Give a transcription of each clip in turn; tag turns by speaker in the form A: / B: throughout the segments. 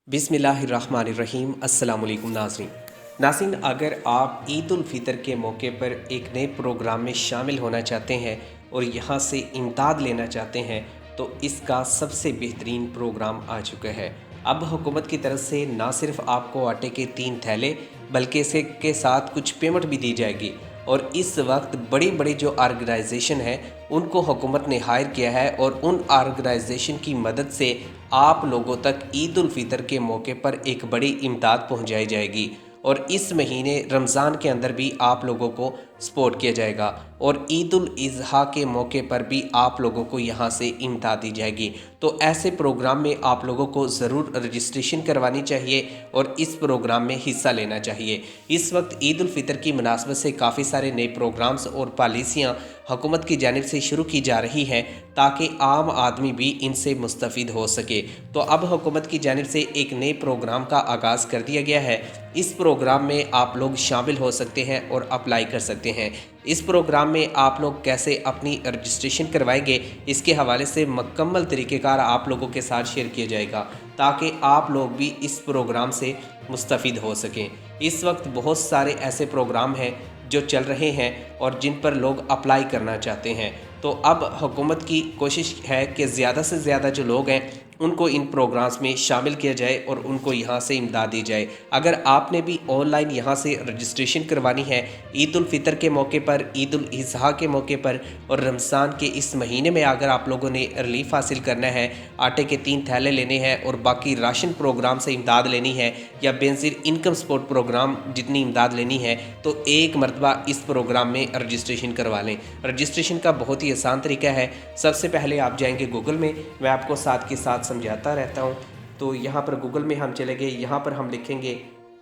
A: बिस्मिल्लाहिर्रहमानिर्रहीम। अस्सलाम वालेकुम नाज़रीन, अगर आप ईद उल फ़ितर के मौके पर एक नए प्रोग्राम में शामिल होना चाहते हैं और यहाँ से इमदाद लेना चाहते हैं तो इसका सबसे बेहतरीन प्रोग्राम आ चुका है। अब हुकूमत की तरफ से ना सिर्फ आपको आटे के 3 थैले बल्कि इसके के साथ कुछ पेमेंट भी दी जाएगी। और इस वक्त बड़ी बड़ी जो ऑर्गेनाइजेशन है उनको हुकूमत ने हायर किया है और उन ऑर्गेनाइजेशन की मदद से आप लोगों तक ईद उल फ़ितर के मौके पर एक बड़ी इमदाद पहुंचाई जाएगी। और इस महीने रमज़ान के अंदर भी आप लोगों को सपोर्ट किया जाएगा और ईद उल अज़हा के मौके पर भी आप लोगों को यहाँ से इमदाद दी जाएगी। तो ऐसे प्रोग्राम में आप लोगों को ज़रूर रजिस्ट्रेशन करवानी चाहिए और इस प्रोग्राम में हिस्सा लेना चाहिए। इस वक्त ईद उल फ़ितर की मुनासबत से काफ़ी सारे नए प्रोग्राम्स और पॉलिसियाँ हुकूमत की जानिब से शुरू की जा रही हैं ताकि आम आदमी भी इनसे मुस्तफ़िद हो सके। तो अब हुकूमत की जानिब से एक नए प्रोग्राम का आगाज़ कर दिया गया है। इस प्रोग्राम में आप लोग शामिल हो सकते हैं और अप्लाई कर सकते हैं। इस प्रोग्राम में आप लोग कैसे अपनी रजिस्ट्रेशन करवाएंगे इसके हवाले से मुकम्मल तरीक़ेकार आप लोगों के साथ शेयर किया जाएगा ताकि आप लोग भी इस प्रोग्राम से मुस्तफ़िद हो सकें। इस वक्त बहुत सारे ऐसे प्रोग्राम हैं जो चल रहे हैं और जिन पर लोग अप्लाई करना चाहते हैं। तो अब हुकूमत की कोशिश है कि ज़्यादा से ज़्यादा जो लोग हैं उनको इन प्रोग्राम्स में शामिल किया जाए और उनको यहाँ से इमदाद दी जाए। अगर आपने भी ऑनलाइन यहाँ से रजिस्ट्रेशन करवानी है ईद उल फ़ितर के मौके पर, ईद उल अज़हा के मौके पर और रमज़ान के इस महीने में अगर आप लोगों ने रिलीफ हासिल करना है, आटे के 3 थैले लेने हैं और बाकी राशन प्रोग्राम से इमदाद लेनी है या बेनज़ीर इनकम सपोर्ट प्रोग्राम जितनी इमदाद लेनी है तो एक मरतबा इस प्रोग्राम में रजिस्ट्रेशन करवा लें। रजिस्ट्रेशन का बहुत ही आसान तरीका है। सबसे पहले आप जाएंगे गूगल में, मैं आपको साथ के साथ समझाता रहता हूँ। तो यहाँ पर गूगल में हम चले गए, यहाँ पर हम लिखेंगे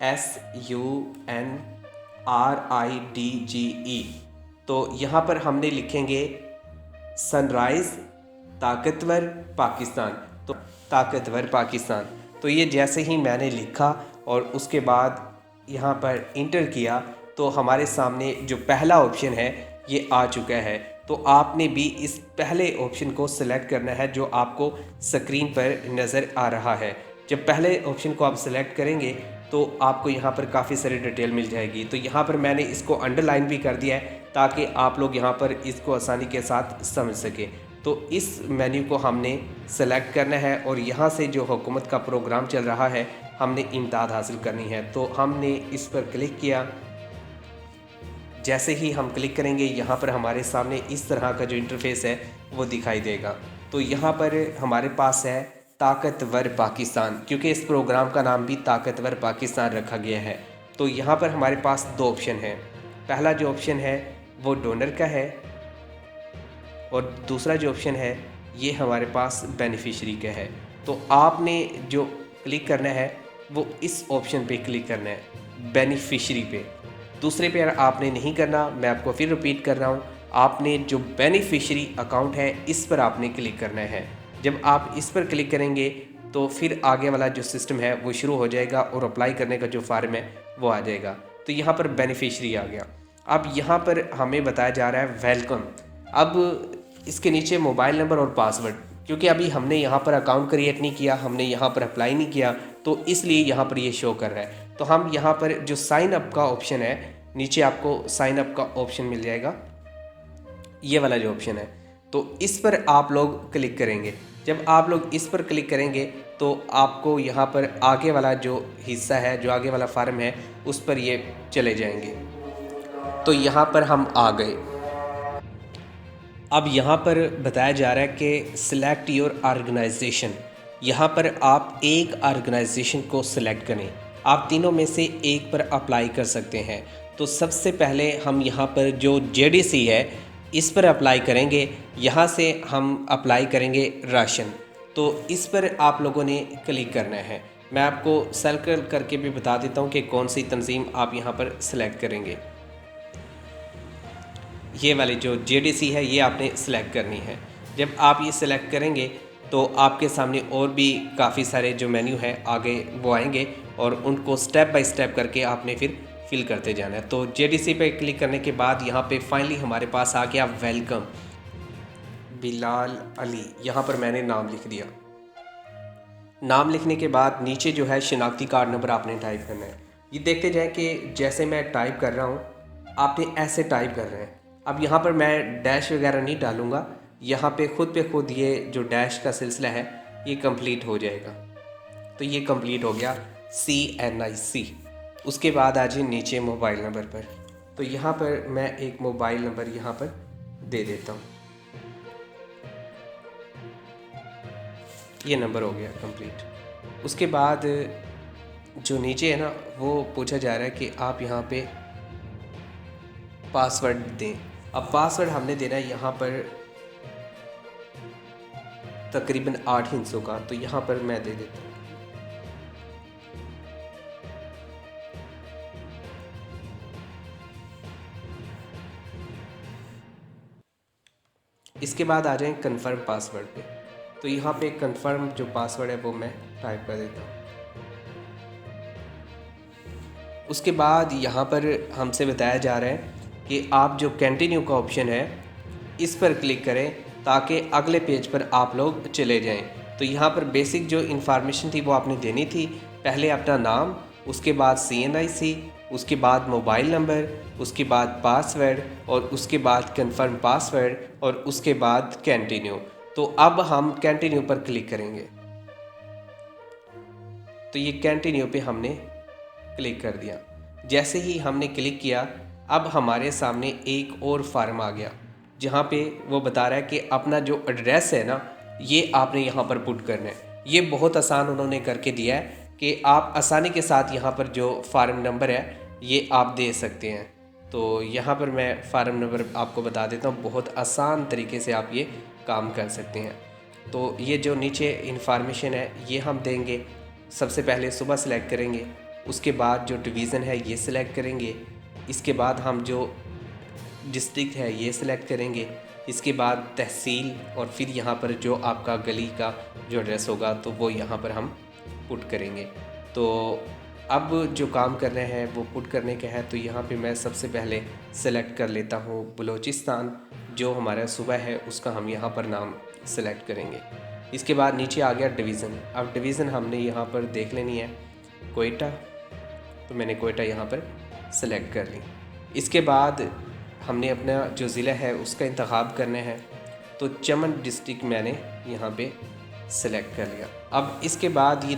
A: SUNRIDGE। तो यहाँ पर हमने लिखेंगे सनराइज़ ताकतवर पाकिस्तान। तो ताकतवर पाकिस्तान, तो ये जैसे ही मैंने लिखा और उसके बाद यहाँ पर इंटर किया तो हमारे सामने जो पहला ऑप्शन है ये आ चुका है। तो आपने भी इस पहले ऑप्शन को सिलेक्ट करना है जो आपको स्क्रीन पर नज़र आ रहा है। जब पहले ऑप्शन को आप सिलेक्ट करेंगे तो आपको यहाँ पर काफ़ी सारी डिटेल मिल जाएगी। तो यहाँ पर मैंने इसको अंडरलाइन भी कर दिया है ताकि आप लोग यहाँ पर इसको आसानी के साथ समझ सकें। तो इस मेन्यू को हमने सेलेक्ट करना है और यहाँ से जो हुकूमत का प्रोग्राम चल रहा है हमने इमदाद हासिल करनी है। तो हमने इस पर क्लिक किया। जैसे ही हम क्लिक करेंगे यहाँ पर हमारे सामने इस तरह का जो इंटरफेस है वो दिखाई देगा। तो यहाँ पर हमारे पास है ताकतवर पाकिस्तान, क्योंकि इस प्रोग्राम का नाम भी ताकतवर पाकिस्तान रखा गया है। तो यहाँ पर हमारे पास 2 ऑप्शन हैं। पहला जो ऑप्शन है वो डोनर का है और दूसरा जो ऑप्शन है ये हमारे पास बेनिफिशरी का है। तो आपने जो क्लिक करना है वो इस ऑप्शन पे क्लिक करना है, बेनिफिशरी पे। दूसरे पे आपने नहीं करना। मैं आपको फिर रिपीट कर रहा हूँ, आपने जो बेनिफिशरी अकाउंट है इस पर आपने क्लिक करना है। जब आप इस पर क्लिक करेंगे तो फिर आगे वाला जो सिस्टम है वो शुरू हो जाएगा और अप्लाई करने का जो फॉर्म है वो आ जाएगा। तो यहाँ पर बेनिफिशरी आ गया। अब यहाँ पर हमें बताया जा रहा है वेलकम। अब इसके नीचे मोबाइल नंबर और पासवर्ड, क्योंकि अभी हमने यहाँ पर अकाउंट क्रिएट नहीं किया, हमने यहाँ पर अप्लाई नहीं किया, तो इसलिए यहाँ पर ये शो कर रहा है। तो हम यहाँ पर जो साइन अप का ऑप्शन है, नीचे आपको साइन अप का ऑप्शन मिल जाएगा, ये वाला जो ऑप्शन है, तो इस पर आप लोग क्लिक करेंगे। जब आप लोग इस पर क्लिक करेंगे तो आपको यहाँ पर आगे वाला जो हिस्सा है, जो आगे वाला फॉर्म है, उस पर ये चले जाएंगे। तो यहाँ पर हम आ गए। अब यहाँ पर बताया जा रहा है कि सिलेक्ट योर ऑर्गेनाइजेशन। यहाँ पर आप एक ऑर्गेनाइजेशन को सिलेक्ट करें। आप तीनों में से एक पर अप्लाई कर सकते हैं। तो सबसे पहले हम यहाँ पर जो JDC है इस पर अप्लाई करेंगे। यहाँ से हम अप्लाई करेंगे राशन। तो इस पर आप लोगों ने क्लिक करना है। मैं आपको सर्कल करके भी बता देता हूँ कि कौन सी तंजीम आप यहाँ पर सिलेक्ट करेंगे। ये वाली जो JDC है ये आपने सेलेक्ट करनी है। जब आप ये सिलेक्ट करेंगे तो आपके सामने और भी काफ़ी सारे जो मेन्यू है आगे वो आएंगे और उनको स्टेप बाय स्टेप करके आपने फिर फिल करते जाना है। तो JDC पे क्लिक करने के बाद यहाँ पे फाइनली हमारे पास आ गया वेलकम बिलाल अली। यहाँ पर मैंने नाम लिख दिया। नाम लिखने के बाद नीचे जो है शिनाख्ती कार्ड नंबर आपने टाइप करना है। ये देखते जाएं कि जैसे मैं टाइप कर रहा हूँ आपने ऐसे टाइप कर रहे हैं। अब यहाँ पर मैं डैश वगैरह नहीं डालूँगा, यहाँ पे खुद ये जो डैश का सिलसिला है ये कंप्लीट हो जाएगा। तो ये कंप्लीट हो गया CNIC। उसके बाद आ जाए नीचे मोबाइल नंबर पर। तो यहाँ पर मैं एक मोबाइल नंबर यहाँ पर दे देता हूँ। ये नंबर हो गया कंप्लीट। उसके बाद जो नीचे है ना वो पूछा जा रहा है कि आप यहाँ पे पासवर्ड दें। अब पासवर्ड हमने देना है यहाँ पर तकरीबन 8 हिस्सों का, तो यहाँ पर मैं दे देता हूँ। इसके बाद आ जाएं कंफर्म पासवर्ड पे। तो यहाँ पे कंफर्म जो पासवर्ड है वो मैं टाइप कर देता हूँ। उसके बाद यहाँ पर हमसे बताया जा रहा है कि आप जो कंटिन्यू का ऑप्शन है इस पर क्लिक करें ताकि अगले पेज पर आप लोग चले जाएं। तो यहाँ पर बेसिक जो इन्फॉर्मेशन थी वो आपने देनी थी। पहले अपना नाम, उसके बाद CNIC, उसके बाद मोबाइल नंबर, उसके बाद पासवर्ड और उसके बाद कंफर्म पासवर्ड और उसके बाद कंटिन्यू। तो अब हम कंटिन्यू पर क्लिक करेंगे। तो ये कंटिन्यू पे हमने क्लिक कर दिया। जैसे ही हमने क्लिक किया अब हमारे सामने एक और फार्म आ गया जहाँ पे वो बता रहा है कि अपना जो एड्रेस है ना ये आपने यहाँ पर पुट करना है। ये बहुत आसान उन्होंने करके दिया है कि आप आसानी के साथ यहाँ पर जो फार्म नंबर है ये आप दे सकते हैं। तो यहाँ पर मैं फार्म नंबर आपको बता देता हूँ, बहुत आसान तरीके से आप ये काम कर सकते हैं। तो ये जो नीचे इन्फॉर्मेशन है ये हम देंगे। सबसे पहले सुबह सेलेक्ट करेंगे, उसके बाद जो डिवीज़न है ये सिलेक्ट करेंगे, इसके बाद हम जो डिस्ट्रिक्ट है ये सिलेक्ट करेंगे, इसके बाद तहसील और फिर यहाँ पर जो आपका गली का जो एड्रेस होगा तो वो यहाँ पर हम पुट करेंगे। तो अब जो काम करना है वो पुट करने का है। तो यहाँ पे मैं सबसे पहले सेलेक्ट कर लेता हूँ बलूचिस्तान, जो हमारा सूबा है उसका हम यहाँ पर नाम सेलेक्ट करेंगे। इसके बाद नीचे आ गया डिवीज़न। अब डिवीज़न हमने यहाँ पर देख लेनी है कोयटा, तो मैंने कोयटा यहाँ पर सेलेक्ट कर ली। इसके बाद हमने अपना जो ज़िला है उसका इंतखाब करना है, तो चमन डिस्ट्रिक्ट मैंने यहाँ पे सेलेक्ट कर लिया। अब इसके बाद ये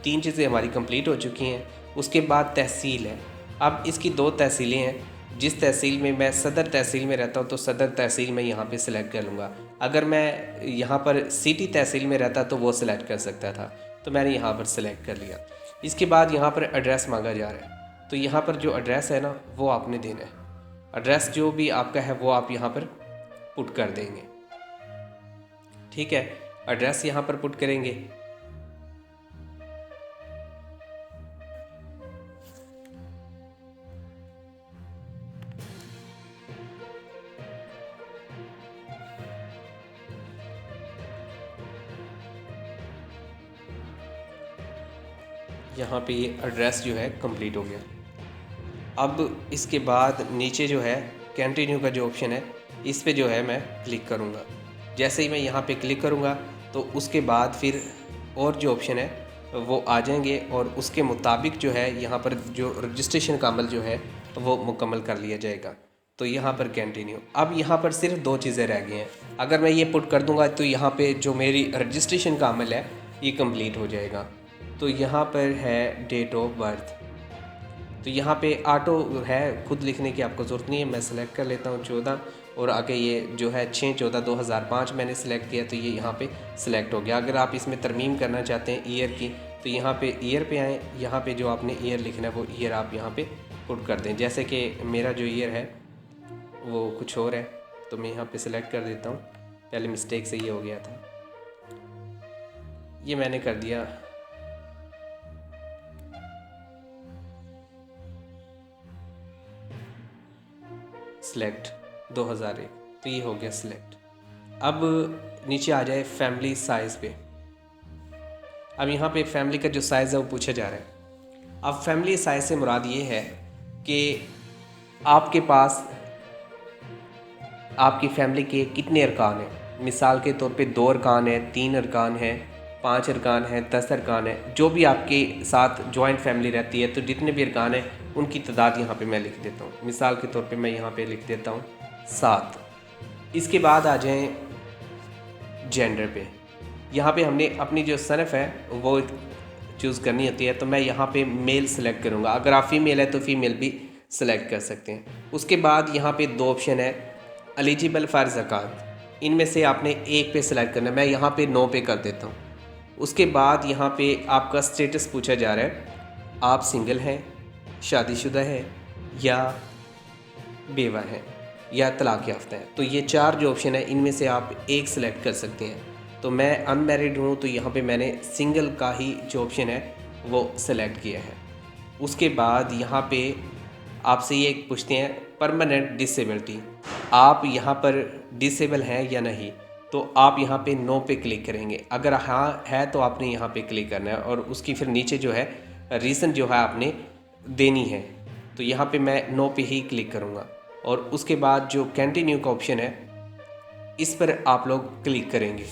A: 3 चीज़ें हमारी कंप्लीट हो चुकी हैं। उसके बाद तहसील है। अब इसकी 2 तहसीलें हैं। जिस तहसील में मैं सदर तहसील में रहता हूँ तो सदर तहसील में यहाँ पे सिलेक्ट कर लूँगा। अगर मैं यहाँ पर सिटी तहसील में रहता तो वो सिलेक्ट कर सकता था, तो मैंने यहाँ पर सिलेक्ट कर लिया। इसके बाद यहाँ पर एड्रेस मांगा जा रहा है, तो यहाँ पर जो एड्रेस है ना वो आपने देना है। एड्रेस जो भी आपका है वो आप यहाँ पर पुट कर देंगे। ठीक है, एड्रेस यहाँ पर पुट करेंगे। यहाँ पे ये एड्रेस जो है कंप्लीट हो गया। अब इसके बाद नीचे जो है कंटिन्यू का जो ऑप्शन है इस पे जो है मैं क्लिक करूँगा। जैसे ही मैं यहाँ पे क्लिक करूँगा तो उसके बाद फिर और जो ऑप्शन है वो आ जाएंगे और उसके मुताबिक जो है यहाँ पर जो रजिस्ट्रेशन का अमल जो है वो मुकम्मल कर लिया जाएगा। तो यहाँ पर कंटिन्यू। अब यहाँ पर सिर्फ 2 चीज़ें रह गई हैं। अगर मैं ये पुट कर दूँगा तो यहाँ पे जो मेरी रजिस्ट्रेशन का अमल है ये कंप्लीट हो जाएगा। तो यहाँ पर है डेट ऑफ बर्थ, तो यहाँ पे ऑटो है, खुद लिखने की आपको ज़रूरत नहीं है। मैं सेलेक्ट कर लेता हूँ 14 और आगे ये जो है 6/14/2005 मैंने सेलेक्ट किया, तो ये यहाँ पे सिलेक्ट हो गया। अगर आप इसमें तरमीम करना चाहते हैं ईयर की तो यहाँ पे ईयर पे आएँ। यहाँ पे जो आपने ईयर लिखना है वो ईयर आप यहाँ पे पुट कर दें। जैसे कि मेरा जो ईयर है वो कुछ और है तो मैं यहाँ पे सिलेक्ट कर देता हूँ। पहले मिस्टेक से ये हो गया था, ये मैंने कर दिया। सिलेक्ट 2001, तो ये हो गया सिलेक्ट। अब नीचे आ जाए फैमिली साइज़ पे। अब यहाँ पे फैमिली का जो साइज़ है वो पूछा जा रहा है। अब फैमिली साइज़ से मुराद ये है कि आपके पास आपकी फैमिली के कितने अरकान हैं। मिसाल के तौर पे 2 अरकान हैं, 3 अरकान हैं 5 अरकान हैं, 10 अरकान हैं, जो भी आपके साथ जॉइंट फैमिली रहती है तो जितने भी अरकान हैं उनकी तादाद यहाँ पे मैं लिख देता हूँ। मिसाल के तौर पे मैं यहाँ पे लिख देता हूँ 7। इसके बाद आ जाएं जेंडर पे। यहाँ पे हमने अपनी जो सनफ़ है वो चूज़ करनी होती है, तो मैं यहाँ पे मेल सेलेक्ट करूँगा। अगर आप फीमेल है तो फीमेल भी सेलेक्ट कर सकते हैं। उसके बाद यहाँ पे 2 ऑप्शन है एलिजिबल फॉर ज़कात, इनमें से आपने एक पे सेलेक्ट करना है। मैं यहाँ पे 9 पे कर देता हूँ। उसके बाद यहाँ पे आपका स्टेटस पूछा जा रहा है, आप सिंगल हैं, शादीशुदा है या बेवा हैं या तलाक याफ्ता है। तो ये 4 जो ऑप्शन है इनमें से आप एक सेलेक्ट कर सकते हैं। तो मैं अनमैरिड हूँ तो यहाँ पे मैंने सिंगल का ही जो ऑप्शन है वो सेलेक्ट किया है। उसके बाद यहाँ पे आपसे ये पूछते हैं परमानेंट डिसेबिलिटी, आप यहाँ पर डिसेबल हैं या नहीं, तो आप यहाँ पे नो पे क्लिक करेंगे। अगर हाँ है तो आपने यहाँ पे क्लिक करना है और उसकी फिर नीचे जो है रीज़न जो है आपने देनी है। तो यहाँ पे मैं नो पे ही क्लिक करूँगा और उसके बाद जो कंटिन्यू का ऑप्शन है इस पर आप लोग क्लिक करेंगे।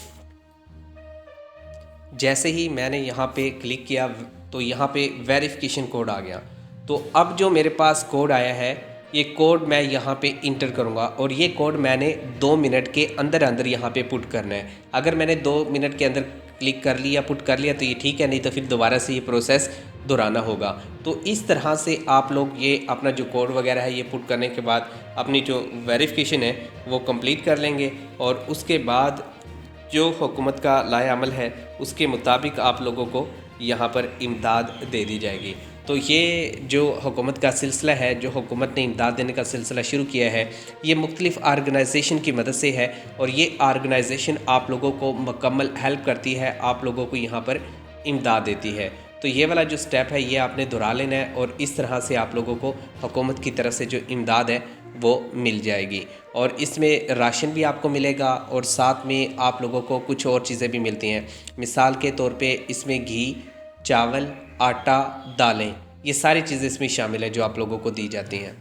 A: जैसे ही मैंने यहाँ पे क्लिक किया तो यहाँ पे वेरिफिकेशन कोड आ गया। तो अब जो मेरे पास कोड आया है ये कोड मैं यहाँ पे इंटर करूँगा और ये कोड मैंने 2 मिनट के अंदर अंदर यहाँ पे पुट करना है। अगर मैंने 2 मिनट के अंदर क्लिक कर लिया, पुट कर लिया तो ये ठीक है, नहीं तो फिर दोबारा से ये प्रोसेस दोहराना होगा। तो इस तरह से आप लोग ये अपना जो कोड वगैरह है ये पुट करने के बाद अपनी जो वेरिफिकेशन है वो कंप्लीट कर लेंगे और उसके बाद जो हुकूमत का लाए अमल है उसके मुताबिक आप लोगों को यहाँ पर इमदाद दे दी जाएगी। तो ये जो हुकूमत का सिलसिला है, जो हुकूमत ने इमदाद देने का सिलसिला शुरू किया है, ये मुख्तलिफ़ आर्गनाइजेशन की मदद से है और ये आर्गनाइजेशन आप लोगों को मुकम्मल हेल्प करती है, आप लोगों को यहाँ पर इमदाद देती है। तो ये वाला जो स्टेप है ये आपने दोहरा लेना है और इस तरह से आप लोगों को हुकूमत की तरफ से जो इमदाद है वो मिल जाएगी और इसमें राशन भी आपको मिलेगा और साथ में आप लोगों को कुछ और चीज़ें भी मिलती हैं। मिसाल के तौर पे इसमें घी, चावल, आटा, दालें, ये सारी चीज़ें इसमें शामिल है जो आप लोगों को दी जाती हैं।